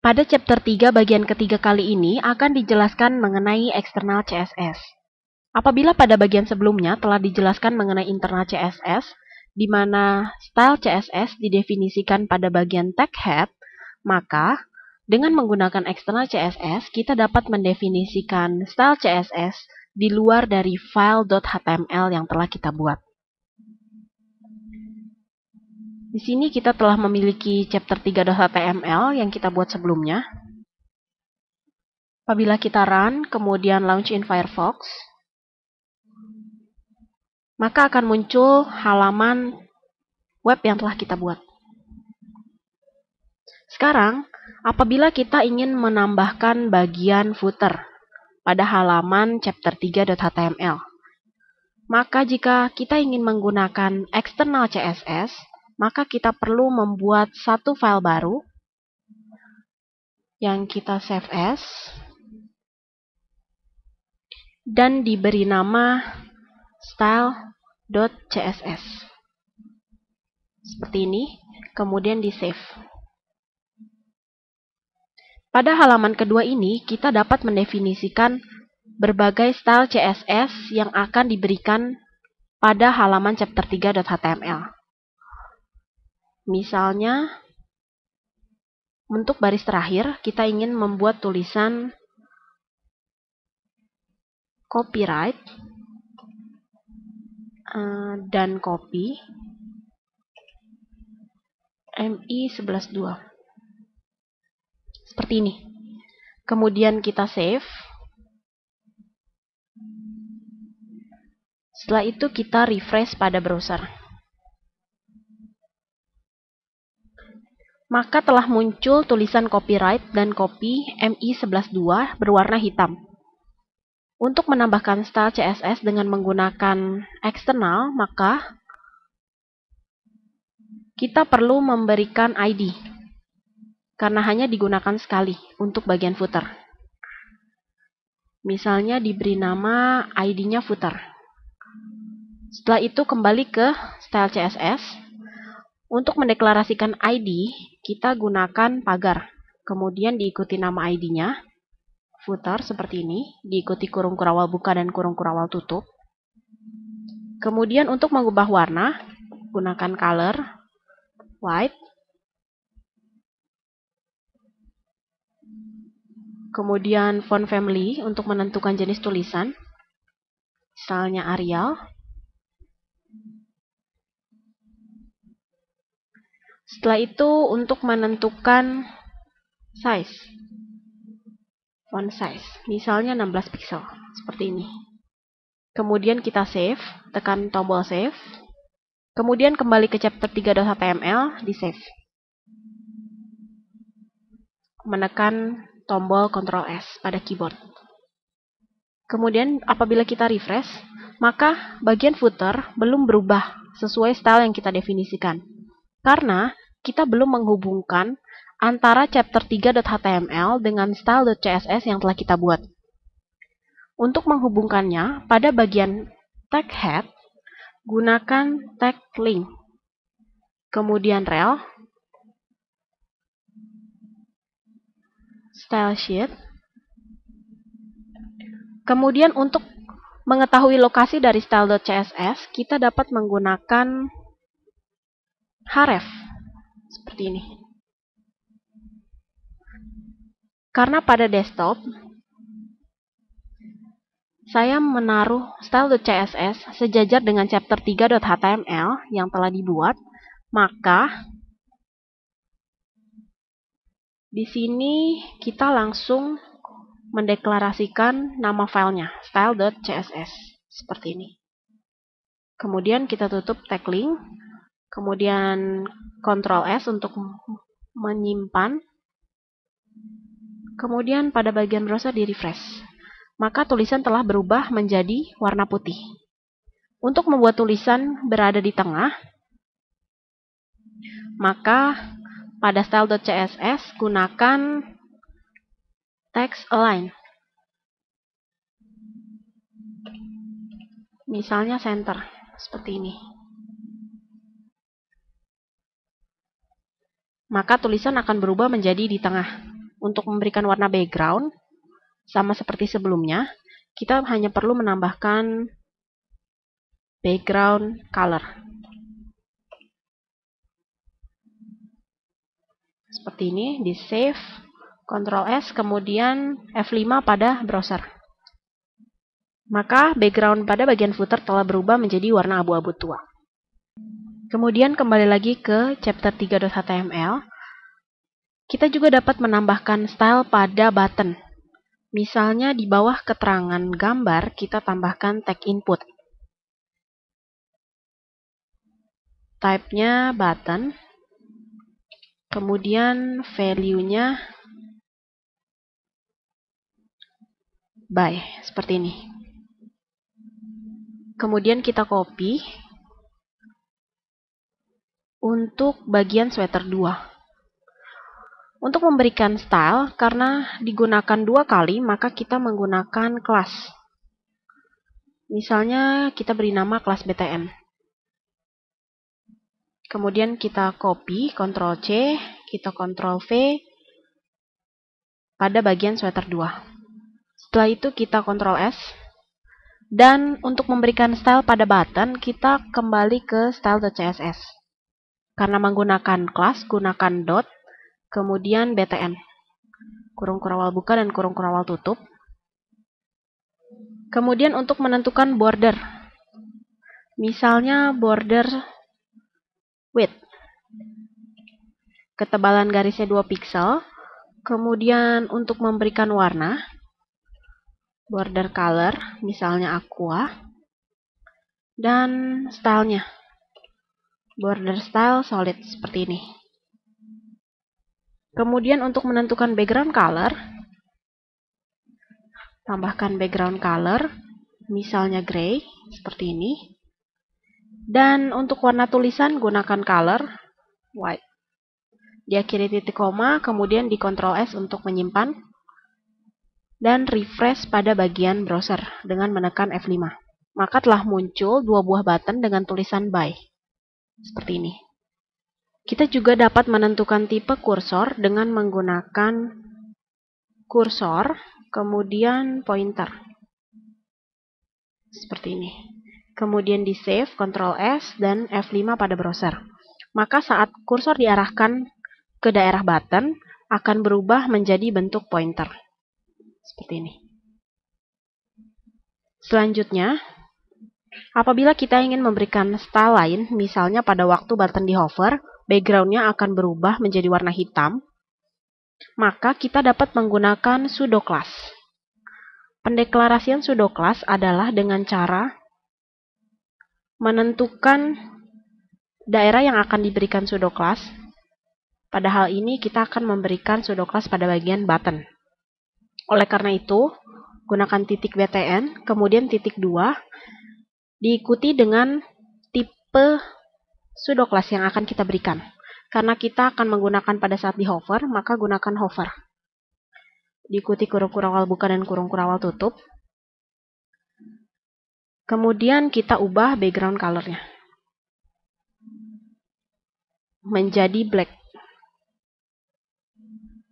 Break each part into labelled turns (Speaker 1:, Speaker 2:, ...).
Speaker 1: Pada chapter 3 bagian ketiga kali ini akan dijelaskan mengenai eksternal CSS. Apabila pada bagian sebelumnya telah dijelaskan mengenai internal CSS, di mana style CSS didefinisikan pada bagian tag head, maka dengan menggunakan eksternal CSS, kita dapat mendefinisikan style CSS di luar dari file.html yang telah kita buat. Di sini kita telah memiliki chapter 3.html yang kita buat sebelumnya. Apabila kita run, kemudian launch in Firefox, maka akan muncul halaman web yang telah kita buat. Sekarang, apabila kita ingin menambahkan bagian footer pada halaman chapter 3.html, maka jika kita ingin menggunakan eksternal CSS, maka kita perlu membuat satu file baru yang kita save as dan diberi nama style.css. Seperti ini, kemudian di save. Pada halaman kedua ini, kita dapat mendefinisikan berbagai style CSS yang akan diberikan pada halaman chapter 3.html. Misalnya, untuk baris terakhir, kita ingin membuat tulisan copyright dan copy MI11.2. Seperti ini. Kemudian kita save. Setelah itu kita refresh pada browser. Maka telah muncul tulisan copyright dan copy MI11.2 berwarna hitam. Untuk menambahkan style CSS dengan menggunakan eksternal, maka kita perlu memberikan ID, karena hanya digunakan sekali untuk bagian footer. Misalnya diberi nama ID-nya footer. Setelah itu kembali ke style CSS. Untuk mendeklarasikan ID, kita gunakan pagar. Kemudian diikuti nama ID-nya, footer seperti ini, diikuti kurung kurawal buka dan kurung kurawal tutup. Kemudian untuk mengubah warna, gunakan color, white. Kemudian font family untuk menentukan jenis tulisan, misalnya Arial. Setelah itu untuk menentukan size, font size, misalnya 16 pixel, seperti ini. Kemudian kita save, tekan tombol save. Kemudian kembali ke chapter 3.html, di save. Menekan tombol Ctrl S pada keyboard. Kemudian apabila kita refresh, maka bagian footer belum berubah sesuai style yang kita definisikan. Karena kita belum menghubungkan antara chapter 3.html dengan style.css yang telah kita buat. Untuk menghubungkannya, pada bagian tag head, gunakan tag link. Kemudian rel, style sheet. Kemudian untuk mengetahui lokasi dari style.css, kita dapat menggunakan href seperti ini. Karena pada desktop saya menaruh style.css sejajar dengan chapter 3.html yang telah dibuat, maka di sini kita langsung mendeklarasikan nama filenya, style.css, seperti ini. Kemudian kita tutup tag link, kemudian Ctrl S untuk menyimpan, kemudian pada bagian browser di refresh. Maka tulisan telah berubah menjadi warna putih. Untuk membuat tulisan berada di tengah, maka pada style.css gunakan text align. Misalnya center, seperti ini. Maka tulisan akan berubah menjadi di tengah. untuk memberikan warna background, sama seperti sebelumnya, kita hanya perlu menambahkan background color. Seperti ini, di save, Ctrl S, kemudian F5 pada browser. Maka background pada bagian footer telah berubah menjadi warna abu-abu tua. Kemudian kembali lagi ke chapter 3.html. Kita juga dapat menambahkan style pada button. Misalnya di bawah keterangan gambar, kita tambahkan tag input. Type-nya button. Kemudian value-nya by, seperti ini. Kemudian kita copy untuk bagian sweater 2. Untuk memberikan style, karena digunakan 2 kali, maka kita menggunakan kelas. Misalnya kita beri nama kelas BTN. Kemudian kita copy, Ctrl C, kita Ctrl V pada bagian sweater 2. Setelah itu kita Ctrl S. Dan untuk memberikan style pada button, kita kembali ke style.css. Karena menggunakan kelas, gunakan dot, kemudian btn, kurung kurawal buka dan kurung kurawal tutup. Kemudian untuk menentukan border, misalnya border width, ketebalan garisnya 2 pixel. Kemudian untuk memberikan warna, border color, misalnya aqua. Dan stylenya, border style solid, seperti ini. Kemudian untuk menentukan background color, tambahkan background color, misalnya gray, seperti ini. Dan untuk warna tulisan, gunakan color white. Diakhiri titik koma, kemudian di Ctrl S untuk menyimpan. Dan refresh pada bagian browser dengan menekan F5. Maka telah muncul 2 buah button dengan tulisan by. Seperti ini. Kita juga dapat menentukan tipe kursor dengan menggunakan kursor, kemudian pointer. Seperti ini. Kemudian di save, Ctrl S, dan F5 pada browser. Maka saat kursor diarahkan ke daerah button, akan berubah menjadi bentuk pointer. Seperti ini. Selanjutnya, apabila kita ingin memberikan style lain, misalnya pada waktu button di hover, background-nya akan berubah menjadi warna hitam, maka kita dapat menggunakan pseudo class. Pendeklarasian pseudo class adalah dengan cara menentukan daerah yang akan diberikan pseudo class. Pada hal ini kita akan memberikan pseudo class pada bagian button. Oleh karena itu, gunakan titik btn, kemudian titik 2, diikuti dengan tipe pseudo class yang akan kita berikan. Karena kita akan menggunakan pada saat di hover, maka gunakan hover. Diikuti kurung kurawal buka dan kurung kurawal tutup. Kemudian kita ubah background color-nya menjadi black.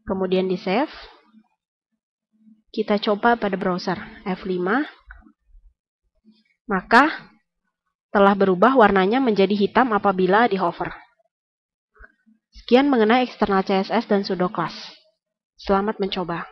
Speaker 1: Kemudian di save. Kita coba pada browser F5. Maka telah berubah warnanya menjadi hitam apabila di hover. Sekian mengenai eksternal CSS dan pseudo class. Selamat mencoba.